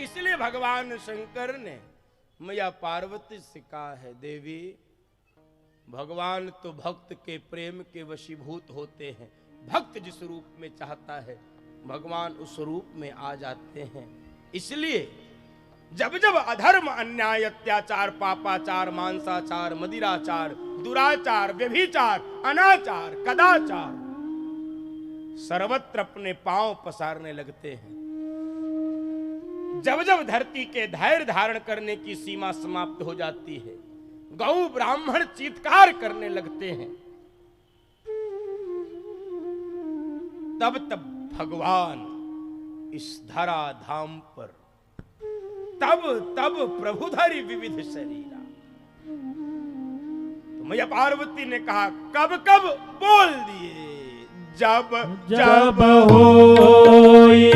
इसलिए भगवान शंकर ने मैया पार्वती से कहा है, देवी भगवान तो भक्त के प्रेम के वशीभूत होते हैं। भक्त जिस रूप में चाहता है भगवान उस रूप में आ जाते हैं। इसलिए जब जब अधर्म, अन्याय, अत्याचार, पापाचार, मांसाचार, मदिराचार, दुराचार, व्यभिचार, अनाचार, कदाचार सर्वत्र अपने पांव पसारने लगते हैं, जब जब धरती के धैर्य धारण करने की सीमा समाप्त हो जाती है, गौ ब्राह्मण चीत्कार करने लगते हैं, तब तब भगवान इस धरा धाम पर तब तब प्रभुधरि विविध शरीरा। तो मैया पार्वती ने कहा, कब कब बोल दिए, जब जब होई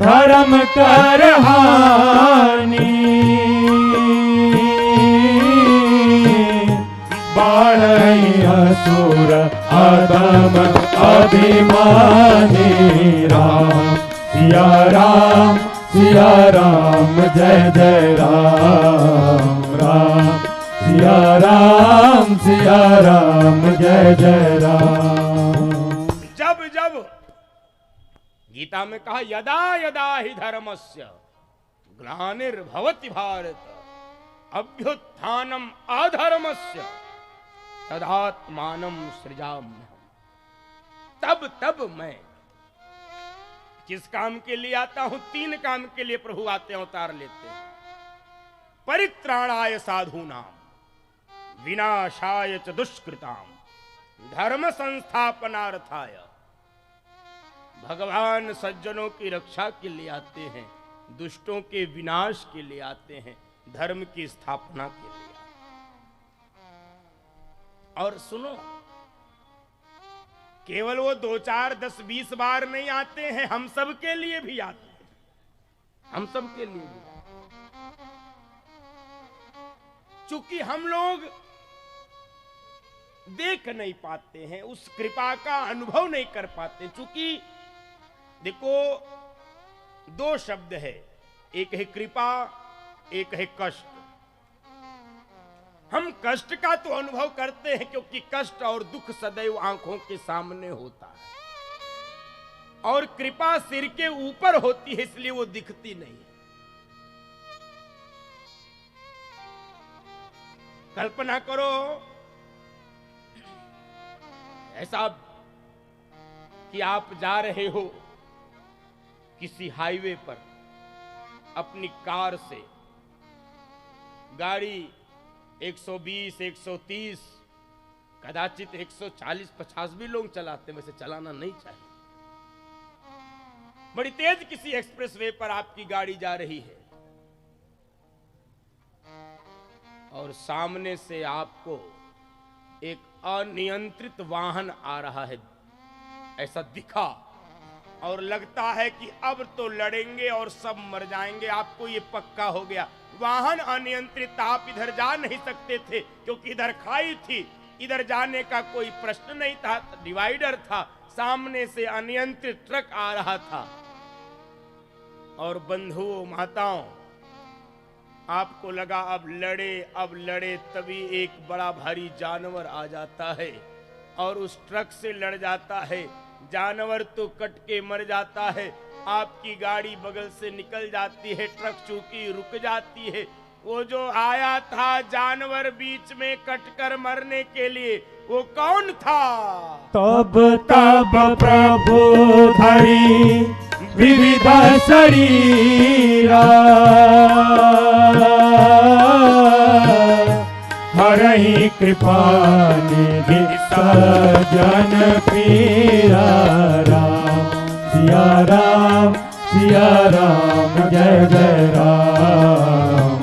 धर्म कर हानि, बाढ़ई असुर अधम अभिमानी। राम सिया राम सिया राम जय जय राम। राम सिया राम जय जय राम। जब जब गीता में कहा, यदा यदा ही धर्मस्य ग्लानिर्भवति भारत अभ्युत्थानम अधर्मस्य तदात्मानं सृजाम्यहम्। तब तब मैं किस काम के लिए आता हूं? 3 काम के लिए प्रभु आते हैं, अवतार लेते हैं। परित्राणाय साधूनां, विनाशाय च दुष्कृतां, धर्म संस्थापनार्थाय। भगवान सज्जनों की रक्षा के लिए आते हैं, दुष्टों के विनाश के लिए आते हैं, धर्म की स्थापना के लिए। और सुनो, केवल वो 2, 4, 10, 20 बार नहीं आते हैं, हम सब के लिए भी आते हैं, हम सब के लिए भी। चूंकि हम लोग देख नहीं पाते हैं, उस कृपा का अनुभव नहीं कर पाते। चूंकि देखो, 2 शब्द है, एक है कृपा, एक है कष्ट। हम कष्ट का तो अनुभव करते हैं क्योंकि कष्ट और दुख सदैव आंखों के सामने होता है, और कृपा सिर के ऊपर होती है, इसलिए वो दिखती नहीं है। कल्पना करो ऐसा कि आप जा रहे हो किसी हाईवे पर अपनी कार से, गाड़ी 120, 130, कदाचित 140, 50 भी लोग चलाते हैं, वैसे चलाना नहीं चाहिए। बड़ी तेज किसी एक्सप्रेस वे पर आपकी गाड़ी जा रही है और सामने से आपको एक अनियंत्रित वाहन आ रहा है, ऐसा दिखा, और लगता है कि अब तो लड़ेंगे और सब मर जाएंगे। आपको ये पक्का हो गया, वाहन अनियंत्रित, आप इधर जा नहीं सकते थे क्योंकि इधर खाई थी, इधर जाने का कोई प्रश्न नहीं था, डिवाइडर था, सामने से अनियंत्रित ट्रक आ रहा था। और बंधुओं, माताओं, आपको लगा अब लड़े, तभी एक बड़ा भारी जानवर आ जाता है और उस ट्रक से लड़ जाता है। जानवर तो कट के मर जाता है, आपकी गाड़ी बगल से निकल जाती है, ट्रक चूंकि रुक जाती है। वो जो आया था जानवर बीच में कटकर मरने के लिए, वो कौन था? तब तब प्रभु धरि विविध शरीरा, हरहि कृपा निधि सज्जन पीरा। सिया राम जय जय राम।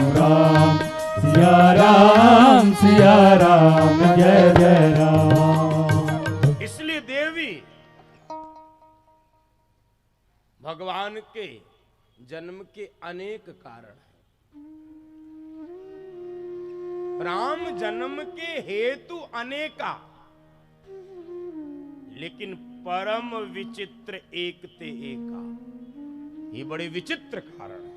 राम सिया राम जय जय राम। इसलिए देवी, भगवान के जन्म के अनेक कारण हैं। राम जन्म के हेतु अनेका, लेकिन परम विचित्र एक ते एका। ये बड़े विचित्र कारण है।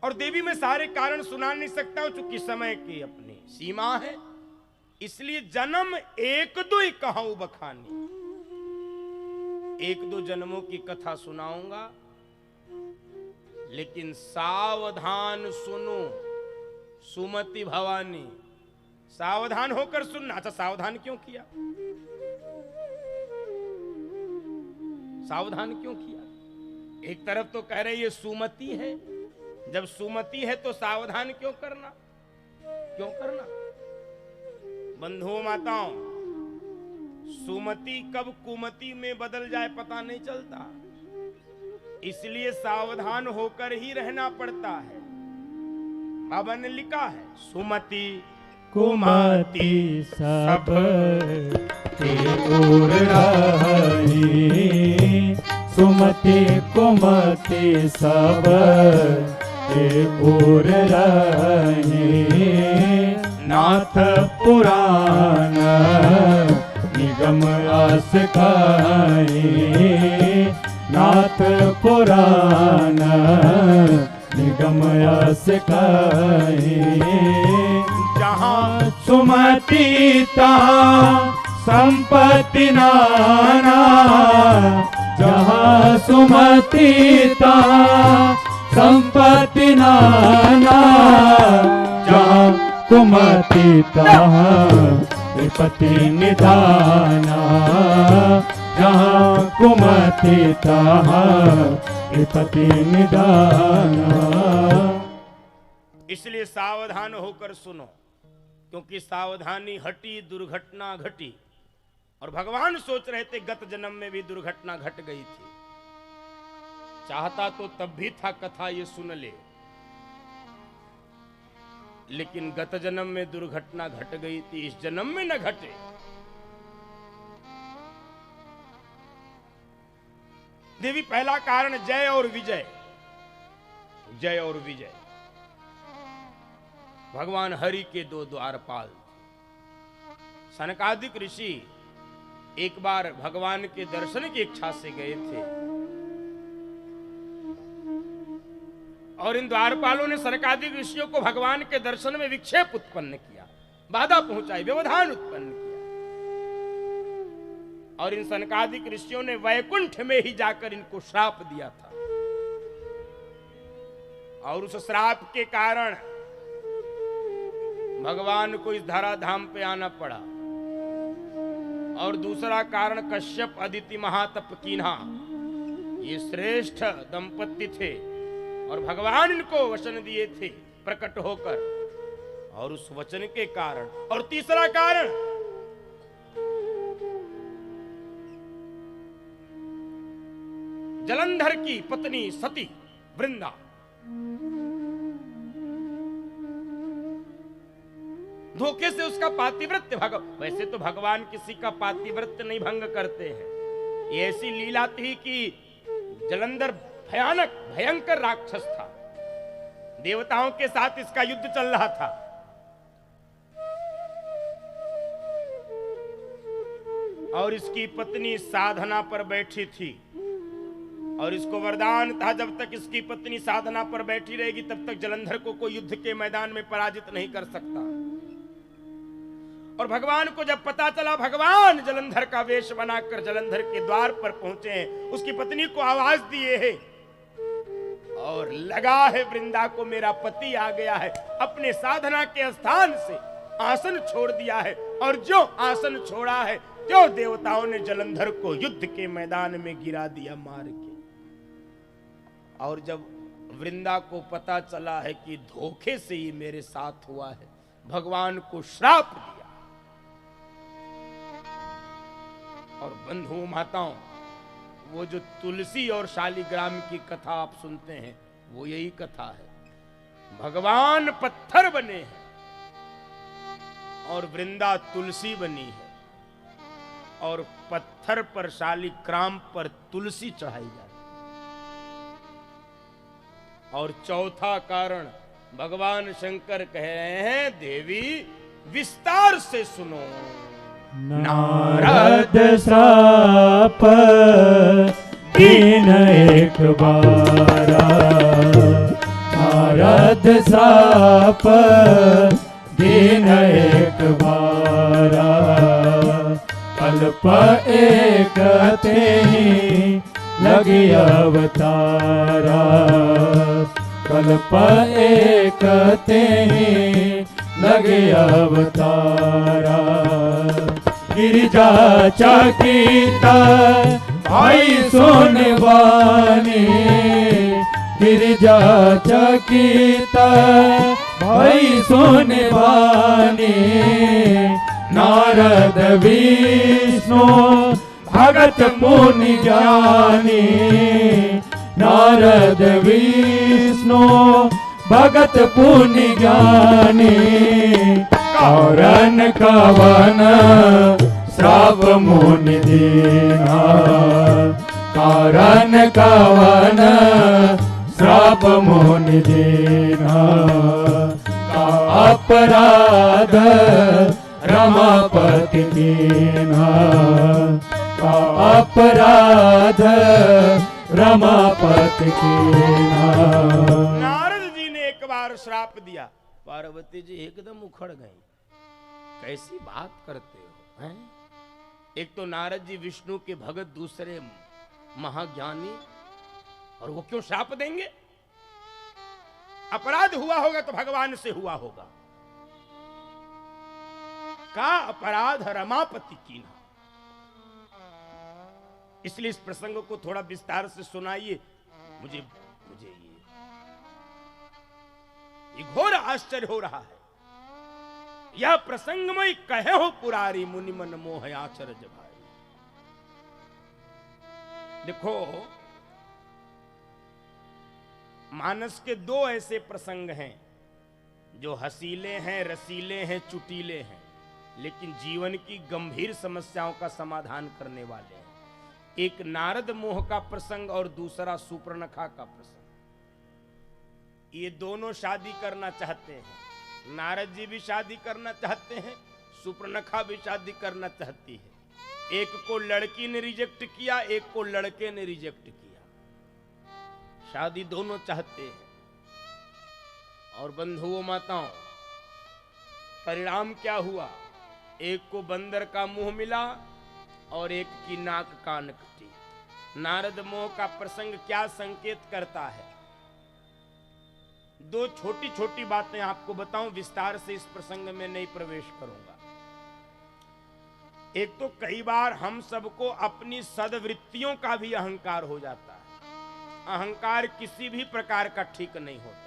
और देवी में सारे कारण सुना नहीं सकता हूं, चूंकि समय की अपनी सीमा है, इसलिए जन्म एक दो ही कहूं बखानी। एक दो जन्मों की कथा सुनाऊंगा, लेकिन सावधान सुनो सुमति भवानी, सावधान होकर सुनना। अच्छा, सावधान क्यों किया? सावधान क्यों किया? एक तरफ तो कह रहे ये सुमति है, जब सुमति है तो सावधान क्यों करना? क्यों करना? बंधुओं माताओं, सुमति कब कुमति में बदल जाए पता नहीं चलता, इसलिए सावधान होकर ही रहना पड़ता है। बाबा ने लिखा है, सुमति कुमति सब के ओर रही, सुमति कुमति सब के ओर रही, नाथ पुराण निगम आस खाए, नाथ पुराण निगम आस खाए, जहां सुमति तहाँ संपत्ति नाना, जहाँ सुमति तहाँ संपत्ति नाना, जहाँ कुमति तहाँ विपत्ति निधाना, जहाँ कुमति तहाँ विपत्ति निधाना। इसलिए सावधान होकर सुनो, क्योंकि सावधानी हटी दुर्घटना घटी। और भगवान सोच रहे थे गत जन्म में भी दुर्घटना घट गई थी, चाहता तो तब भी था कथा ये सुन ले, लेकिन गत जन्म में दुर्घटना घट गई थी, इस जन्म में न घटे। देवी पहला कारण जय और विजय, जय और विजय। भगवान हरि के दो द्वारपाल। सनकादिक ऋषि एक बार भगवान के दर्शन की इच्छा से गए थे, और इन द्वारपालों ने सनकादिक ऋषियों को भगवान के दर्शन में विक्षेप उत्पन्न किया, बाधा पहुंचाई, व्यवधान उत्पन्न किया। और इन सनकादिक ऋषियों ने वैकुंठ में ही जाकर इनको श्राप दिया था, और उस श्राप के कारण भगवान को इस धराधाम पे आना पड़ा। और दूसरा कारण कश्यप अदिति महातप कीन्हा, ये श्रेष्ठ दंपति थे और भगवान इनको वचन दिए थे प्रकट होकर, और उस वचन के कारण। और तीसरा कारण जलंधर की पत्नी सती वृंदा, धोखे से उसका पातिव्रत्य वैसे तो भगवान किसी का पातिव्रत्य नहीं भंग करते हैं, ये ऐसी लीला थी कि जलंधर भयानक भयंकर राक्षस था, देवताओं के साथ इसका युद्ध चल रहा था। और इसकी पत्नी साधना पर बैठी थी, और इसको वरदान था जब तक इसकी पत्नी साधना पर बैठी रहेगी तब तक जलंधर को कोई युद्ध के मैदान में पराजित नहीं कर सकता। और भगवान को जब पता चला, भगवान जलंधर का वेश बनाकर जलंधर के द्वार पर पहुंचे हैं, उसकी पत्नी को आवाज दिए है और लगा है वृंदा को मेरा पति आ गया है, अपने साधना के स्थान से आसन छोड़ दिया है, और जो आसन छोड़ा है जो देवताओं ने जलंधर को युद्ध के मैदान में गिरा दिया मार के। और जब वृंदा को पता चला है कि धोखे से ही मेरे साथ हुआ है, भगवान को श्राप दिया। और बंधुओं माताओं, वो जो तुलसी और शालिग्राम की कथा आप सुनते हैं, वो यही कथा है। भगवान पत्थर बने हैं और वृंदा तुलसी बनी है, और पत्थर पर शालिग्राम पर तुलसी चढ़ाई जाती है। और चौथा कारण भगवान शंकर कह रहे हैं, देवी विस्तार से सुनो। नारद श्राप दीन एक बारा। नारद साप दीन एक बारा। कल्प एक तेहि लगी अवतारा। कल्प एक तेहि लगे अवतारा। गिरिजा चकिता भाई सोने वानी। गिरिजा चकिता भाई सोने वानी। नारद विष्णु भगत मुनि ज्ञानी। नारद विष्णु भगत पुनि ज्ञानी। कौरन कवन श्राप मुनि दीना। कौरन कवन श्राप मुनि दीना। का अपराध रमापति कीना। का अपराध रमापति कीना। नारद जी ने एक बार श्राप दिया, पार्वती जी एकदम उखड़ गई। कैसी बात करते हो हैं? एक तो नारद जी विष्णु के भगत, दूसरे महाज्ञानी, और वो क्यों श्राप देंगे? अपराध हुआ होगा तो भगवान से हुआ होगा। का अपराध रमापति कीना। इसलिए इस प्रसंग को थोड़ा विस्तार से सुनाइए। मुझे ये घोर आश्चर्य हो रहा है। यह प्रसंग में कहे हो पुरारी, मुनि मन मोह आचरज भाई। देखो, मानस के दो ऐसे प्रसंग हैं जो हसीले हैं, रसीले हैं, चुटीले हैं, लेकिन जीवन की गंभीर समस्याओं का समाधान करने वाले हैं। एक नारद मोह का प्रसंग और दूसरा सुपर्णखा का प्रसंग। ये दोनों शादी करना चाहते हैं। नारद जी भी शादी करना चाहते हैं, सुपर्णखा भी शादी करना चाहती है। एक को लड़की ने रिजेक्ट किया, एक को लड़के ने रिजेक्ट किया। शादी दोनों चाहते हैं। और बंधुओं माताओं, परिणाम क्या हुआ? एक को बंदर का मुंह मिला और एक की नाक कान कटी। नारद मोह का प्रसंग क्या संकेत करता है? दो छोटी छोटी बातें आपको बताऊं, विस्तार से इस प्रसंग में नहीं प्रवेश करूंगा। एक तो कई बार हम सबको अपनी सद्वृत्तियों का भी अहंकार हो जाता है। अहंकार किसी भी प्रकार का ठीक नहीं होता।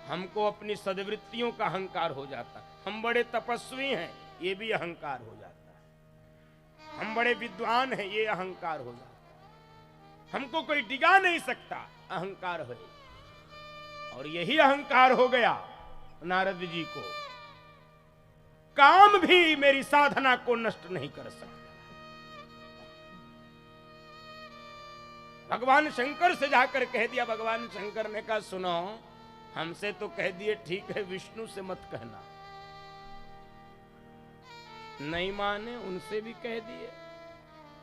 हमको अपनी सद्वृत्तियों का अहंकार हो जाता है। हम बड़े तपस्वी हैं, ये भी अहंकार हो जाता है। हम बड़े विद्वान हैं, ये अहंकार हो जाता है। हमको कोई डिगा नहीं सकता, अहंकार है। और यही अहंकार हो गया नारद जी को। काम भी मेरी साधना को नष्ट नहीं कर सकता। भगवान शंकर से जाकर कह दिया। भगवान शंकर ने कहा, सुनो, हमसे तो कह दिए ठीक है, विष्णु से मत कहना। नहीं माने, उनसे भी कह दिए।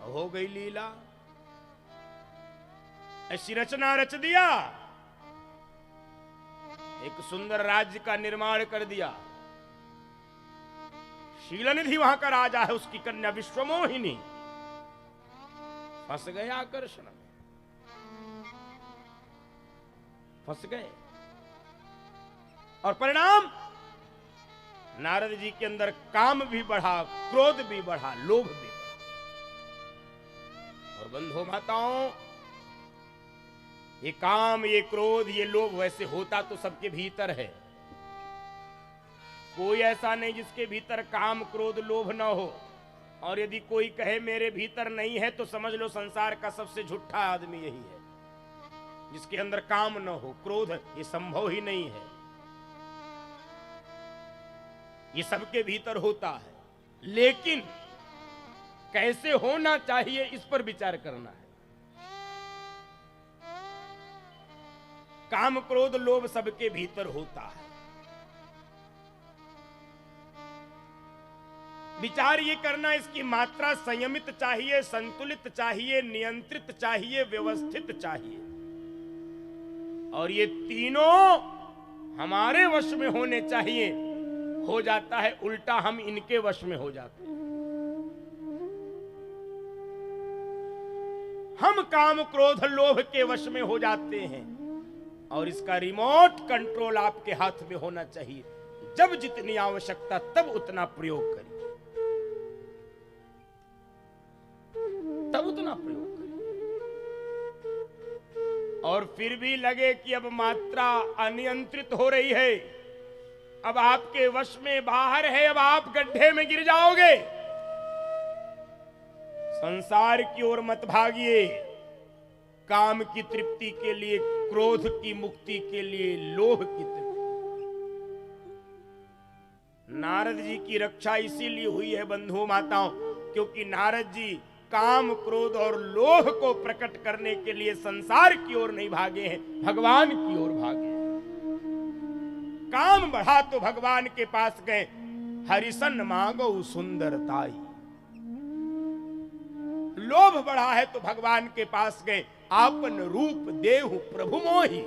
हो गई लीला। ऐसी रचना रच दिया, एक सुंदर राज्य का निर्माण कर दिया। शीलनिधि वहां का राजा है, उसकी कन्या विश्वमोहिनी। फंस गए आकर्षण में, फंस गए। और परिणाम, नारद जी के अंदर काम भी बढ़ा, क्रोध भी बढ़ा, लोभ भी बढ़ा। और बंधु माताओं, ये काम, ये क्रोध, ये लोभ वैसे होता तो सबके भीतर है। कोई ऐसा नहीं जिसके भीतर काम, क्रोध, लोभ न हो। और यदि कोई कहे मेरे भीतर नहीं है तो समझ लो संसार का सबसे झूठा आदमी यही है, जिसके अंदर काम न हो, क्रोध। ये संभव ही नहीं है। ये सबके भीतर होता है, लेकिन कैसे होना चाहिए इस पर विचार करना है। काम, क्रोध, लोभ सबके भीतर होता है। विचार ये करना, इसकी मात्रा संयमित चाहिए, संतुलित चाहिए, नियंत्रित चाहिए, व्यवस्थित चाहिए। और ये तीनों हमारे वश में होने चाहिए। हो जाता है उल्टा, हम इनके वश में हो जाते हैं। हम काम क्रोध लोभ के वश में हो जाते हैं और इसका रिमोट कंट्रोल आपके हाथ में होना चाहिए। जब जितनी आवश्यकता तब उतना प्रयोग करिए, तब उतना प्रयोग करिए। और फिर भी लगे कि अब मात्रा अनियंत्रित हो रही है, अब आपके वश में बाहर है, अब आप गड्ढे में गिर जाओगे, संसार की ओर मत भागिए। काम की तृप्ति के लिए, क्रोध की मुक्ति के लिए, लोभ की तृप्ति। नारद जी की रक्षा इसीलिए हुई है बंधुओं माताओं, क्योंकि नारद जी काम क्रोध और लोभ को प्रकट करने के लिए संसार की ओर नहीं भागे हैं, भगवान की ओर भागे हैं। काम बढ़ा तो भगवान के पास गए, हरिसन मांगो सुंदरताई। लोभ बढ़ा है तो भगवान के पास गए, आपन रूप देहु प्रभु मोहि।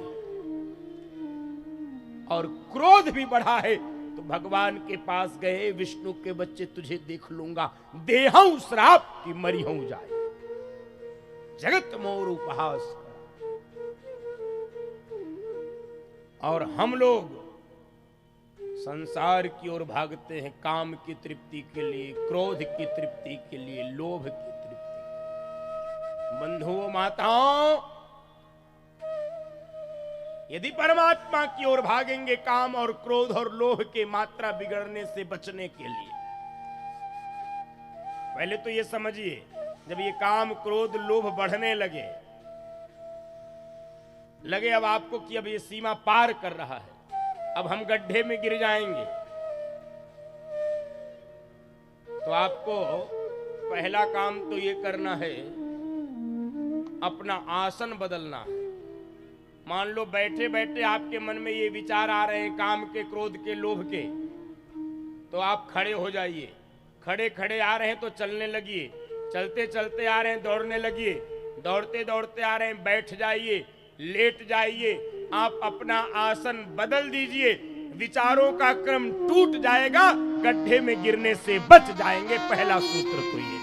और क्रोध भी बढ़ा है तो भगवान के पास गए, विष्णु के बच्चे तुझे देख लूंगा, देहऊ श्राप की मरिहऊ जाए, जगत मोर उपहास करा। और हम लोग संसार की ओर भागते हैं, काम की तृप्ति के लिए, क्रोध की तृप्ति के लिए, लोभ की तृप्ति। बंधुओं माताओं, यदि परमात्मा की ओर भागेंगे काम और क्रोध और लोभ के मात्रा बिगड़ने से बचने के लिए, पहले तो ये समझिए, जब ये काम क्रोध लोभ बढ़ने लगे अब आपको कि अब ये सीमा पार कर रहा है, अब हम गड्ढे में गिर जाएंगे, तो आपको पहला काम तो ये करना है, अपना आसन बदलना है। मान लो बैठे बैठे आपके मन में ये विचार आ रहे हैं काम के, क्रोध के, लोभ के, तो आप खड़े हो जाइए। खड़े खड़े आ रहे हैं तो चलने लगिए, चलते चलते आ रहे हैं दौड़ने लगिए, दौड़ते दौड़ते आ रहे हैं बैठ जाइए, लेट जाइए। आप अपना आसन बदल दीजिए, विचारों का क्रम टूट जाएगा, गड्ढे में गिरने से बच जाएंगे। पहला सूत्र तो ये,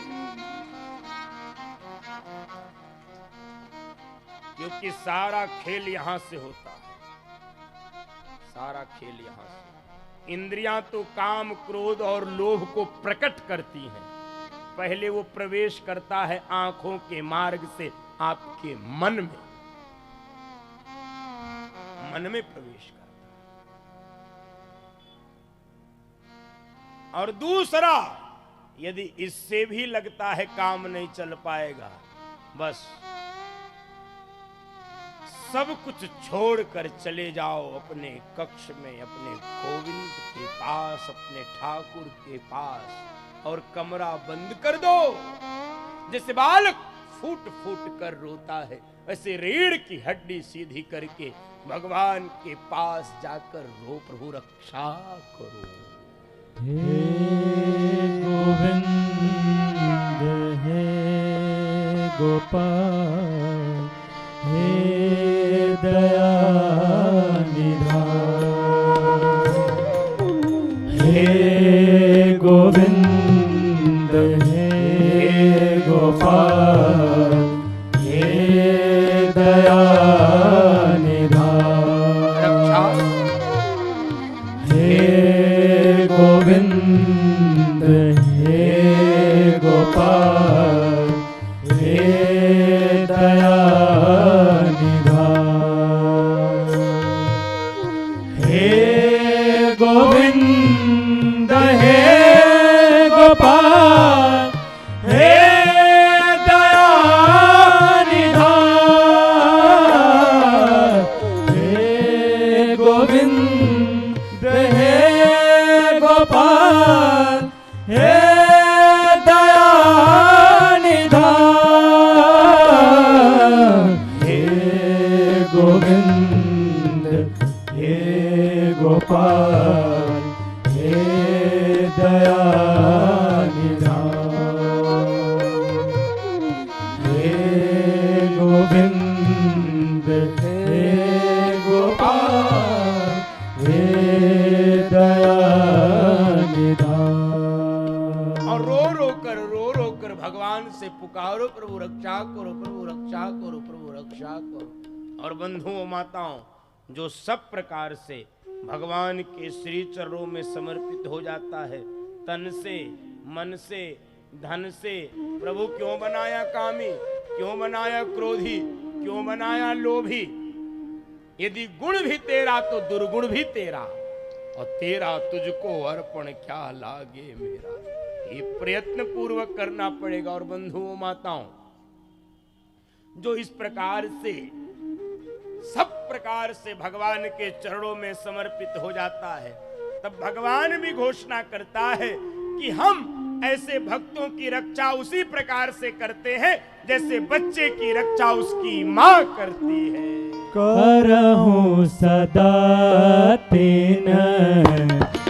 क्योंकि सारा खेल यहां से होता है, सारा खेल यहां से। इंद्रियां तो काम क्रोध और लोभ को प्रकट करती हैं, पहले वो प्रवेश करता है आंखों के मार्ग से आपके मन में प्रवेश करता है। और दूसरा, यदि इससे भी लगता है काम नहीं चल पाएगा, बस सब कुछ छोड़कर चले जाओ अपने कक्ष में, अपने गोविंद के पास, अपने ठाकुर के पास, और कमरा बंद कर दो। जैसे बालक फूट फूट कर रोता है, वैसे रीढ़ की हड्डी सीधी करके भगवान के पास जाकर रो, प्रभु रक्षा करो। हे गोविंद हे गोपाल हे दया निधान, हे गोविंद हे गोपाल हे दया निधान, हे गोविंद हे गोपाल हे दया गोविंद हे गोपाल हे दया निधान, हे गोविंद हे गोपाल हे दया भगवान से पुकारो, प्रभु रक्षा करो, प्रभु रक्षा करो, प्रभु रक्षा करो। और बंधुओं माताओं, जो सब प्रकार से भगवान के श्री चरणों में समर्पित हो जाता है, तन से, मन से, धन से, प्रभु क्यों बनाया कामी, क्यों बनाया क्रोधी, क्यों बनाया लोभी? यदि गुण भी तेरा तो दुर्गुण भी तेरा, और तेरा तुझको अर्पण क्या लागे मेरा। ये प्रयत्न पूर्वक करना पड़ेगा। और बंधुओं माताओं, जो इस प्रकार से सब प्रकार से भगवान के चरणों में समर्पित हो जाता है, तब भगवान भी घोषणा करता है कि हम ऐसे भक्तों की रक्षा उसी प्रकार से करते हैं जैसे बच्चे की रक्षा उसकी मां करती है। करहूं सदा तीन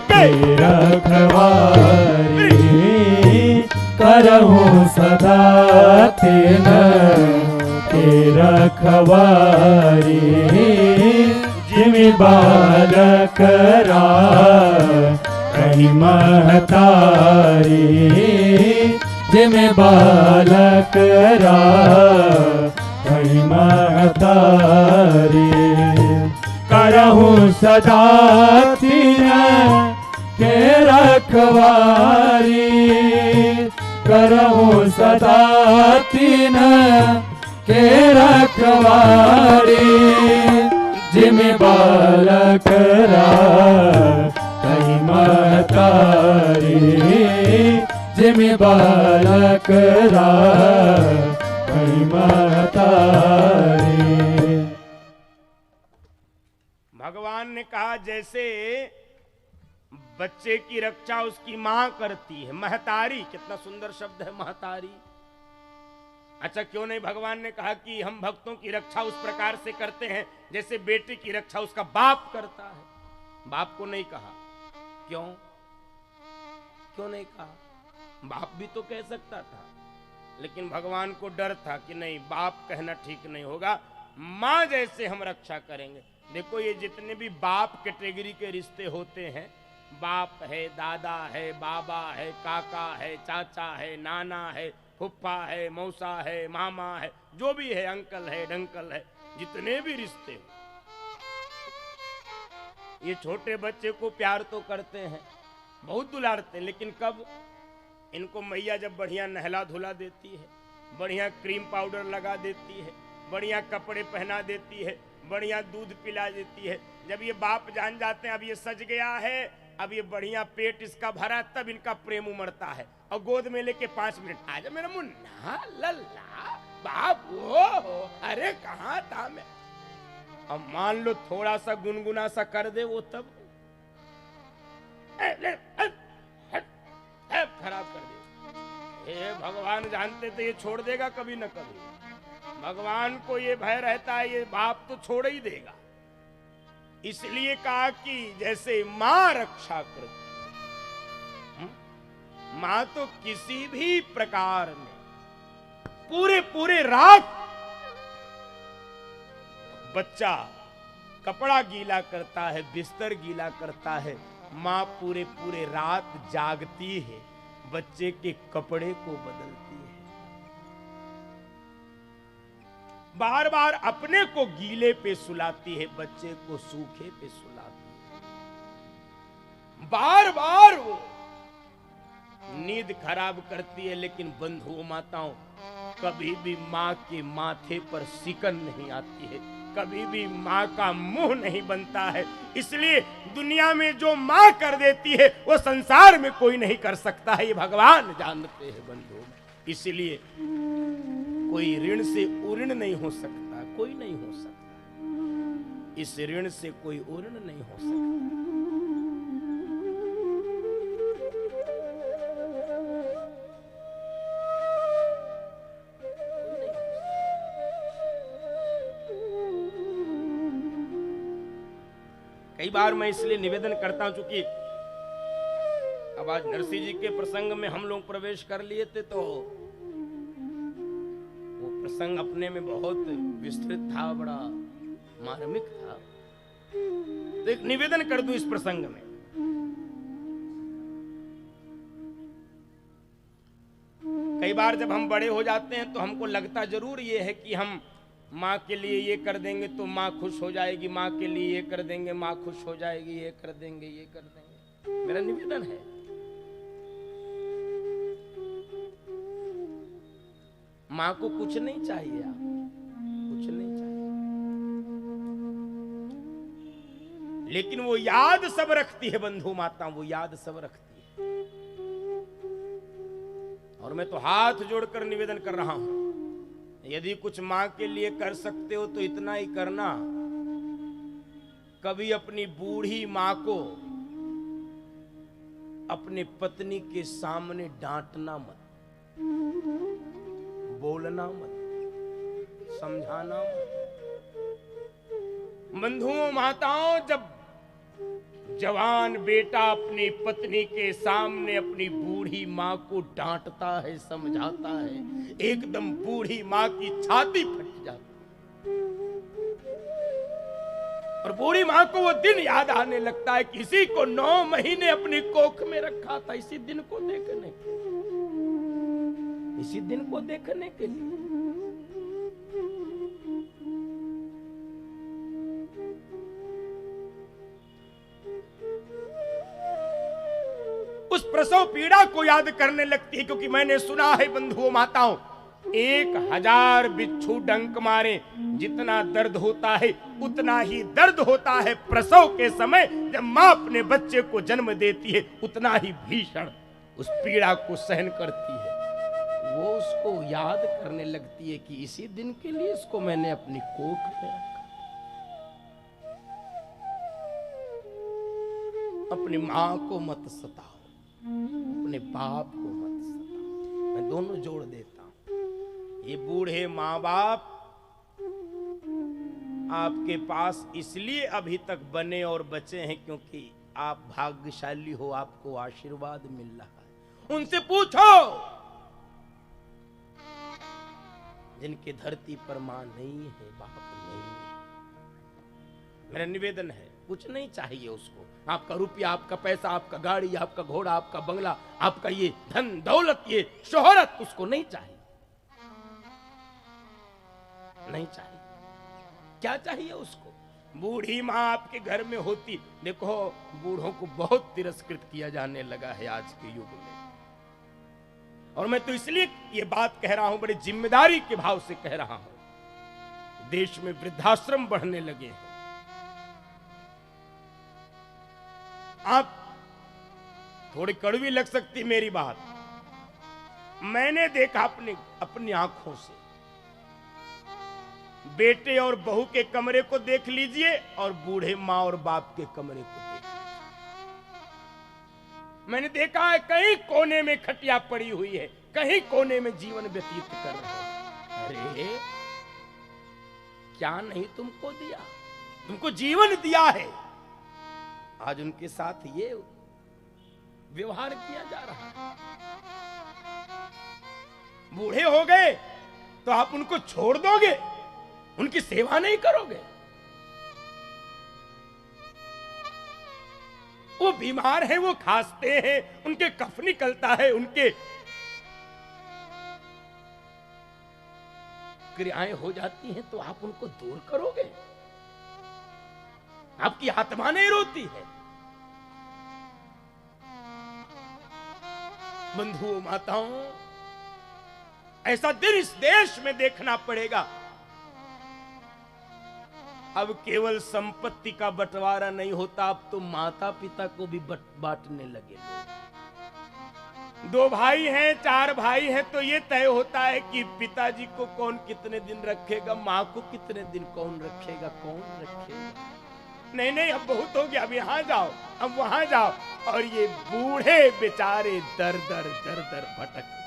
के रखवारी, करहूं सदा तीन के रखवारी। जिमि बालक कहीं महतारी, जिमि बालक कहीं महतारी। करहूं सदा तीन के रखवारी, करहूं सदा तीन के रखवारी। जिमि बालक कहीं महतारी, जिमि बालक कहीं महतारी। भगवान ने कहा जैसे बच्चे की रक्षा उसकी मां करती है, महतारी, कितना सुंदर शब्द है महतारी। अच्छा, क्यों नहीं भगवान ने कहा कि हम भक्तों की रक्षा उस प्रकार से करते हैं जैसे बेटे की रक्षा उसका बाप करता है? बाप को नहीं कहा, क्यों क्यों नहीं कहा? बाप भी तो कह सकता था, लेकिन भगवान को डर था कि नहीं, बाप कहना ठीक नहीं होगा, मां जैसे हम रक्षा करेंगे। देखो, ये जितने भी बाप कैटेगरी के रिश्ते होते हैं, बाप है, दादा है, बाबा है, काका है, चाचा है, नाना है, फुफ्फा है, मौसा है, मामा है, जो भी है, अंकल है, डंकल है, जितने भी रिश्ते, ये छोटे बच्चे को प्यार तो करते हैं, बहुत दुलारते हैं, लेकिन कब? इनको मैया जब बढ़िया नहला धुला देती है, बढ़िया क्रीम पाउडर लगा देती है, बढ़िया कपड़े पहना देती है, बढ़िया दूध पिला देती है, जब ये बाप जान जाते हैं अब ये सज गया है, अब ये बढ़िया पेट इसका भरा, तब इनका प्रेम उमड़ता है। और गोद में लेके 5 मिनट, आजा मेरा मुन्ना, लल्ला, बाबू, अरे कहाँ था मैं? अब मान लो थोड़ा सा गुनगुना सा कर दे वो, तब खराब कर दे। ये भगवान जानते थे ये छोड़ देगा कभी न कभी। भगवान को ये भय रहता है ये बाप तो छोड़ ही देगा, इसलिए कहा कि जैसे मां रक्षा करती, मां तो किसी भी प्रकार में पूरे रात बच्चा कपड़ा गीला करता है, बिस्तर गीला करता है, मां पूरे रात जागती है, बच्चे के कपड़े को बदलती है, बार बार अपने को गीले पे सुलाती है, बच्चे को सूखे पे सुलाती है, बार बार वो नींद खराब करती है। लेकिन बंधुओं माताओं, कभी भी मां के माथे पर सिकन नहीं आती है, कभी भी मां का मुंह नहीं बनता है। इसलिए दुनिया में जो मां कर देती है वो संसार में कोई नहीं कर सकता है, ये भगवान जानते हैं बंधुओं। इसलिए कोई ऋण से उऋण नहीं हो सकता, कोई नहीं हो सकता, इस ऋण से कोई उऋण नहीं हो सकता। कई बार मैं इसलिए निवेदन करता हूं, चूंकि अब आज नरसिंह जी के प्रसंग में हम लोग प्रवेश कर लिए थे, तो वो प्रसंग अपने में बहुत विस्तृत था, बड़ा मार्मिक था, तो एक निवेदन कर दूं इस प्रसंग में। कई कई बार जब हम बड़े हो जाते हैं तो हमको लगता जरूर ये है कि हम माँ के लिए ये कर देंगे तो माँ खुश हो जाएगी, माँ के लिए ये कर देंगे माँ खुश हो जाएगी, ये कर देंगे ये कर देंगे। मेरा निवेदन है माँ को कुछ नहीं चाहिए, आप कुछ नहीं चाहिए, लेकिन वो याद सब रखती है बंधु माता, वो याद सब रखती है। और मैं तो हाथ जोड़कर निवेदन कर रहा हूं, यदि कुछ मां के लिए कर सकते हो तो इतना ही करना, कभी अपनी बूढ़ी मां को अपने पत्नी के सामने डांटना मत, बोलना मत, समझाना मत। बंधुओं माताओं, जब जवान बेटा अपनी पत्नी के सामने अपनी बूढ़ी माँ को डांटता है, समझाता है, एकदम बूढ़ी माँ की छाती फट जाती है और बूढ़ी माँ को वो दिन याद आने लगता है, किसी को 9 महीने अपनी कोख में रखा था इसी दिन को देखने के लिए, इसी दिन को देखने के लिए। उस प्रसव पीड़ा को याद करने लगती है, क्योंकि मैंने सुना है बंधुओं माताओं, 1000 बिच्छू डंक मारे जितना दर्द होता है उतना ही दर्द होता है प्रसव के समय जब मां अपने बच्चे को जन्म देती है, उतना ही भीषण उस पीड़ा को सहन करती है। वो उसको याद करने लगती है कि इसी दिन के लिए इसको मैंने अपनी कोख में रखा। अपनी मां को मत सताओ, अपने बाप को मत सताओ, मैं दोनों जोड़ देता हूं। ये बूढ़े माँ बाप आपके पास इसलिए अभी तक बने और बचे हैं क्योंकि आप भाग्यशाली हो, आपको आशीर्वाद मिल रहा है। उनसे पूछो जिनके धरती पर मां नहीं है, बाप नहीं है। मेरा निवेदन है, कुछ नहीं चाहिए उसको, आपका रुपया, आपका पैसा, आपका गाड़ी, आपका घोड़ा, आपका बंगला, आपका ये धन दौलत, ये शोहरत उसको नहीं चाहिए, नहीं चाहिए। क्या चाहिए उसको? बूढ़ी माँ आपके घर में होती, देखो बूढ़ों को बहुत तिरस्कृत किया जाने लगा है आज के युग में, और मैं तो इसलिए ये बात कह रहा हूं, बड़ी जिम्मेदारी के भाव से कह रहा हूं। देश में वृद्धाश्रम बढ़ने लगे हैं। आप थोड़ी कड़वी लग सकती मेरी बात, मैंने देखा अपनी आंखों से, बेटे और बहू के कमरे को देख लीजिए और बूढ़े माँ और बाप के कमरे को देख लीजिए। मैंने देखा है कहीं कोने में खटिया पड़ी हुई है, कहीं कोने में जीवन व्यतीत कर रहे हैं। अरे क्या नहीं तुमको दिया, तुमको जीवन दिया है, आज उनके साथ ये व्यवहार किया जा रहा है। बूढ़े हो गए तो आप उनको छोड़ दोगे, उनकी सेवा नहीं करोगे। वो बीमार है, वो खांसते हैं, उनके कफ निकलता है, उनके क्रियाएं हो जाती हैं, तो आप उनको दूर करोगे? आपकी आत्मा नहीं रोती है? बंधुओं माताओं, ऐसा दिन इस देश में देखना पड़ेगा। अब केवल संपत्ति का बंटवारा नहीं होता, अब तो माता पिता को भी बांटने लगे लोग। 2 भाई हैं, 4 भाई हैं, तो ये तय होता है कि पिताजी को कौन कितने दिन रखेगा, माँ को कितने दिन कौन रखेगा, कौन रखेगा। नहीं नहीं, अब बहुत हो गया, अब यहाँ जाओ, अब वहां जाओ, और ये बूढ़े बेचारे दर दर भटकते,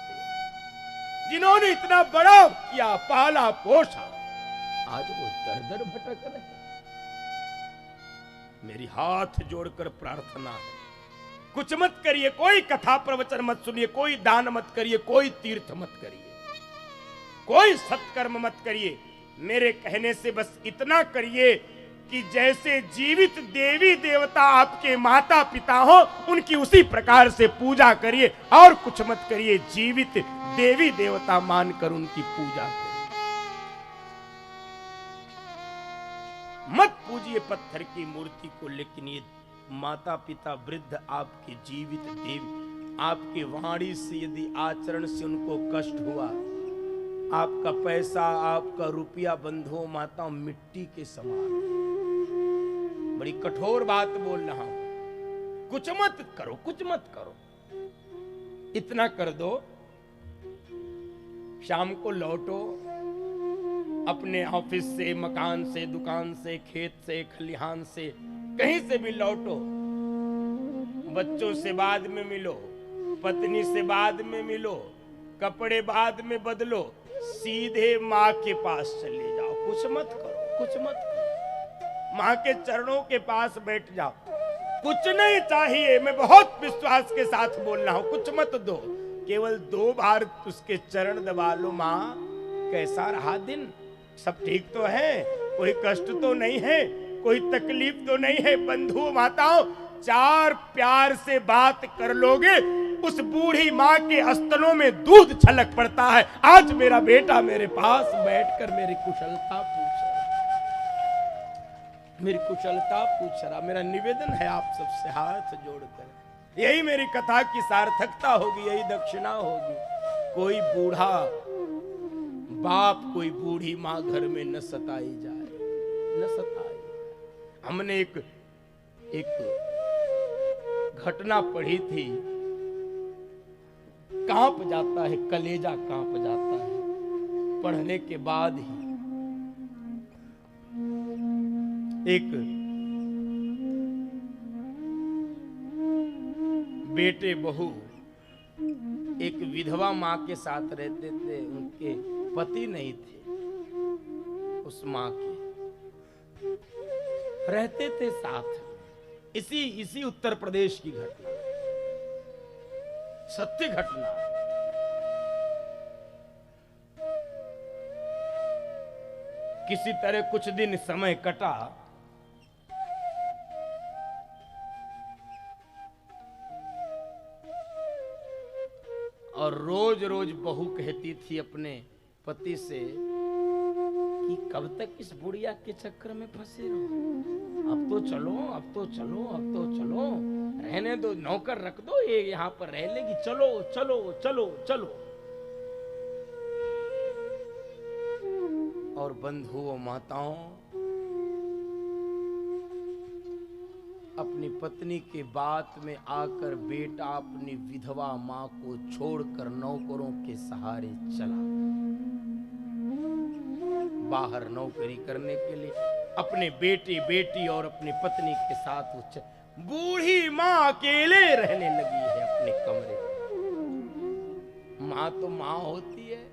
जिन्होंने इतना बड़ा किया, पाला पोषा, आज वो दर भटक रहे। मेरी हाथ जोड़कर प्रार्थना है, कुछ मत करिए, कोई कथा प्रवचन मत सुनिए, कोई दान मत करिए, कोई तीर्थ मत करिए, कोई सत्कर्म मत करिए। मेरे कहने से बस इतना करिए कि जैसे जीवित देवी देवता आपके माता पिता हो, उनकी उसी प्रकार से पूजा करिए, और कुछ मत करिए। जीवित देवी देवता मानकर उनकी पूजा करें। मत पूजिए पत्थर की मूर्ति को, लेकिन ये माता पिता वृद्ध आपके जीवित देवी, आपके वाणी से यदि आचरण से उनको कष्ट हुआ, आपका पैसा, आपका रुपया बंधुओं माताओं मिट्टी के समान। बड़ी कठोर बात बोल रहा हूं, कुछ मत करो, कुछ मत करो। इतना कर दो, शाम को लौटो अपने ऑफिस से, मकान से, दुकान से, खेत से, खलिहान से, कहीं से भी लौटो, बच्चों से बाद में मिलो, पत्नी से बाद में मिलो, कपड़े बाद में बदलो, सीधे माँ के पास चले जाओ। कुछ मत करो, कुछ मत करो, माँ के चरणों के पास बैठ जाओ। कुछ नहीं चाहिए, मैं बहुत विश्वास के साथ बोल रहा हूं, कुछ मत दो, केवल 2 बार उसके चरण दबा लो। माँ कैसा रहा दिन, सब ठीक तो है, कोई कष्ट तो नहीं है, कोई तकलीफ तो नहीं है। बंधु माताओं, 4 प्यार से बात कर लोगे, उस बूढ़ी माँ के स्तनों में दूध छलक पड़ता है। आज मेरा बेटा मेरे पास बैठकर मेरी कुशलता पूछ रहा, मेरी कुशलता पूछ रहा। मेरा निवेदन है आप सबसे हाथ जोड़कर, यही मेरी कथा की सार्थकता होगी, यही दक्षिणा होगी। कोई बूढ़ा बाप, कोई बूढ़ी माँ घर में न सताई जाए, न सताई। हमने एक घटना पढ़ी थी, कांप जाता है, कलेजा कांप जाता है पढ़ने के बाद ही। एक बेटे बहू एक विधवा माँ के साथ रहते थे, उनके पति नहीं थे, उस माँ के रहते थे साथ। इसी उत्तर प्रदेश की घटना, सत्य घटना। किसी तरह कुछ दिन समय कटा, और रोज रोज बहू कहती थी अपने पति से कि कब तक इस बुढ़िया के चक्कर में फंसे रहो, अब तो चलो, अब तो चलो, अब तो चलो, रहने दो, नौकर रख दो, ये यहाँ पर रह लेगी, चलो चलो चलो चलो। और बंधुओं माताओं, अपनी पत्नी के बात में आकर बेटा अपनी विधवा मां को छोड़कर नौकरों के सहारे चला बाहर नौकरी करने के लिए। अपने बेटी और अपनी पत्नी के साथ वो बूढ़ी माँ अकेले रहने लगी है अपने कमरे में। माँ तो माँ होती है,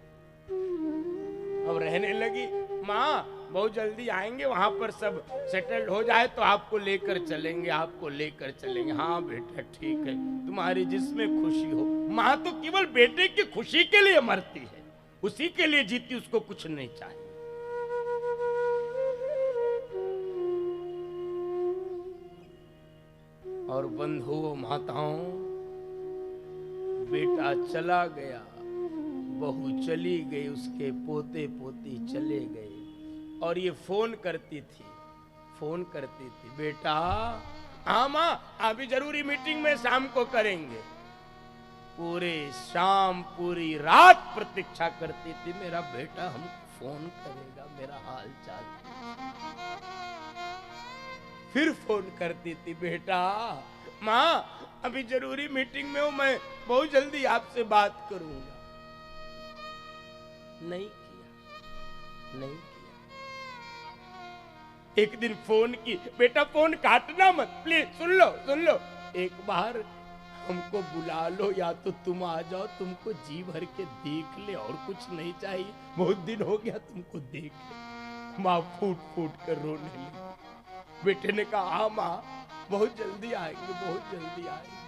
अब रहने लगी। माँ बहुत जल्दी आएंगे, वहां पर सब सेटल्ड हो जाए तो आपको लेकर चलेंगे, आपको लेकर चलेंगे। हाँ बेटा ठीक है, तुम्हारी जिसमें खुशी हो। माँ तो केवल बेटे की खुशी के लिए मरती है, उसी के लिए जीती, उसको कुछ नहीं चाहिए। और बंधुओं माताओं, बेटा चला गया, बहू चली गई, उसके पोते पोती चले गए। और ये फोन करती थी, बेटा हाँ माँ अभी जरूरी मीटिंग में शाम को करेंगे। पूरे शाम पूरी रात प्रतीक्षा करती थी, मेरा बेटा हमको फोन करेगा, मेरा हाल चाल। फिर फोन करती थी, बेटा माँ अभी जरूरी मीटिंग में हूं, मैं बहुत जल्दी आपसे बात करूंगा। नहीं किया। एक दिन फोन की, बेटा फोन काटना मत प्लीज, सुन लो, एक बार हमको बुला लो, या तो तुम आ जाओ, तुमको जी भर के देख ले, और कुछ नहीं चाहिए, बहुत दिन हो गया तुमको देखे। माँ फूट फूट कर रोने लगी। बेटे ने कहा हाँ माँ बहुत जल्दी आएंगे, बहुत जल्दी आएंगे।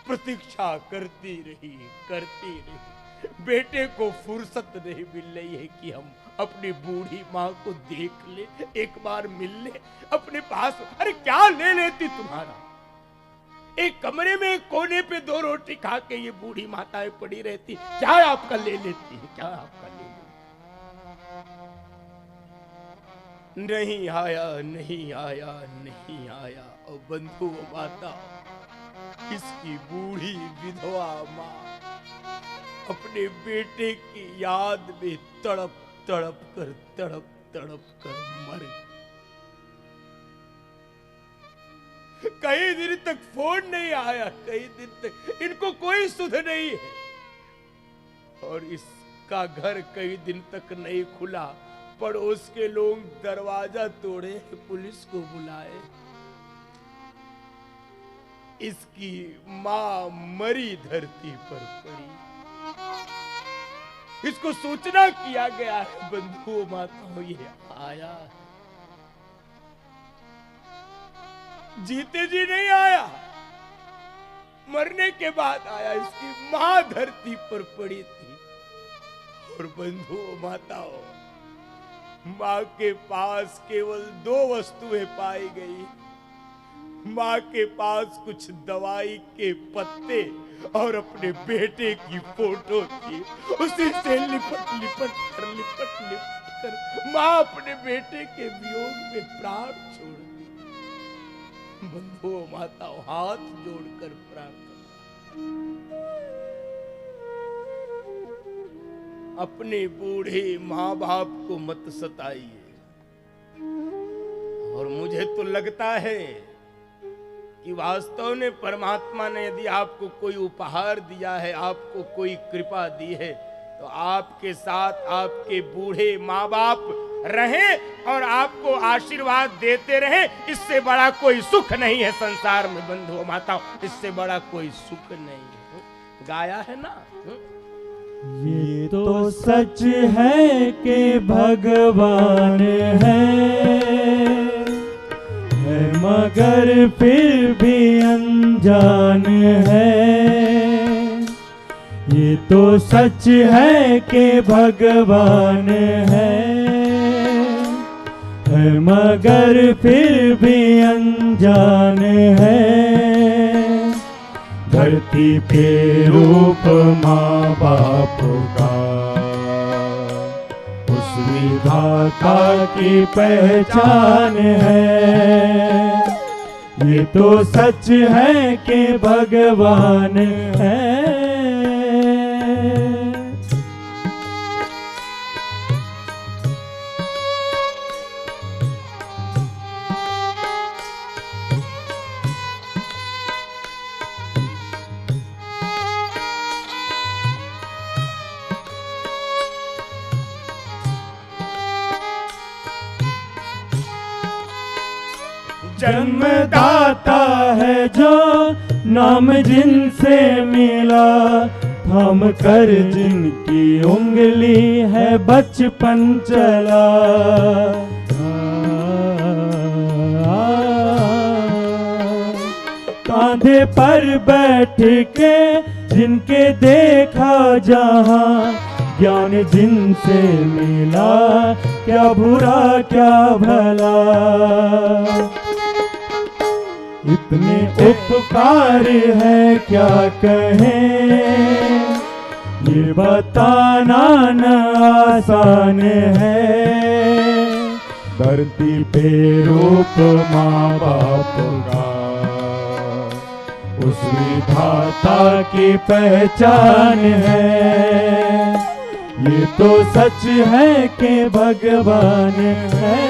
प्रतीक्षा करती रही। बेटे को फुर्सत नहीं मिल रही है कि हम अपनी बूढ़ी माँ को देख ले, एक बार मिल ले, अपने पास। अरे क्या ले लेती तुम्हारा, एक कमरे में एक कोने पे 2 रोटी खा के ये बूढ़ी माताएं पड़ी रहती, क्या आपका ले लेती है, क्या आपका ले लेती। नहीं आया, नहीं आया, नहीं आया। और बंधु माता, इसकी बूढ़ी विधवा माँ अपने बेटे की याद में तड़प तड़प कर मर गई। कई दिन तक फोन नहीं आया, कई दिन तक इनको कोई सुध नहीं है, और इसका घर कई दिन तक नहीं खुला। पड़ोस के लोग दरवाजा तोड़े, पुलिस को बुलाए। इसकी मां मरी धरती पर पड़ी। इसको सूचना किया गया है, बंधु माताओं ये आया, जीते जी नहीं आया, मरने के बाद आया। इसकी मां धरती पर पड़ी थी। और बंधु माताओं, मां के पास केवल 2 वस्तुएं पाई गई। मां के पास कुछ दवाई के पत्ते और अपने बेटे की फोटो थी। उसी से लिपट कर मां अपने बेटे के वियोग में प्राण छोड़ दी। बंधुओं माताओं, हाथ जोड़कर प्रार्थना, अपने बूढ़े माँ बाप को मत सताइए। और मुझे तो लगता है कि वास्तव में परमात्मा ने यदि आपको कोई उपहार दिया है, आपको कोई कृपा दी है, तो आपके साथ आपके बूढ़े माँ बाप रहें और आपको आशीर्वाद देते रहें। इससे बड़ा कोई सुख नहीं है संसार में बंधुओं माताओं, इससे बड़ा कोई सुख नहीं है। गाया है ना, ये तो सच है कि भगवान है मगर फिर भी अनजान है। ये तो सच है कि भगवान है मगर फिर भी अनजान है। धरती पे रूप माँ बाप का उस विधाता की पहचान है। ये तो सच है कि भगवान है। जन्मदाता है जो नाम जिनसे मिला, थाम कर जिनकी उंगली है बचपन चला। कांधे पर बैठ के जिनके देखा जहां, ज्ञान जिनसे मिला क्या बुरा क्या भला। इतने उपकार है क्या कहें, ये बताना न आसान है। धरती पे रूप माँ बाप का उस विधाता की पहचान है। ये तो सच है कि भगवान है।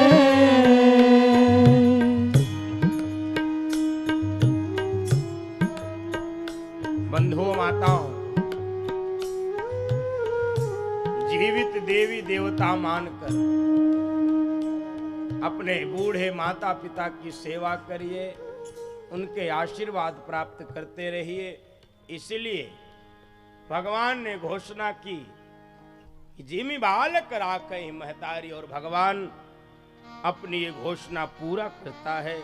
बंधुओं माताओं, जीवित देवी देवता मानकर अपने बूढ़े माता पिता की सेवा करिए, उनके आशीर्वाद प्राप्त करते रहिए। इसलिए भगवान ने घोषणा की कि जिमि बालक राखै महतारी, और भगवान अपनी ये घोषणा पूरा करता है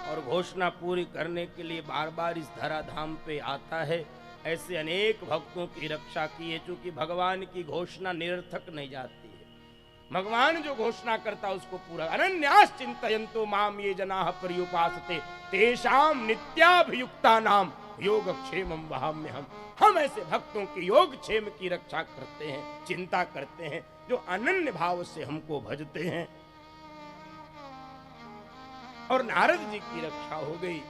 और घोषणा पूरी करने के लिए बार बार इस धराधाम पे आता है। ऐसे अनेक भक्तों की रक्षा की है, चूंकि भगवान की घोषणा निरर्थक नहीं जाती है। भगवान जो घोषणा करता उसको पूरा। अनन्यास चिंतयन्तो माम ये जनाः पर्युपासते तेषाम नित्याभियुक्ता नाम योगक्षेमं वहाम्यहम्। हम ऐसे भक्तों की योगक्षेम की रक्षा करते हैं, चिंता करते हैं, जो अनन्य भाव से हमको भजते हैं। और नारद जी की रक्षा हो गई।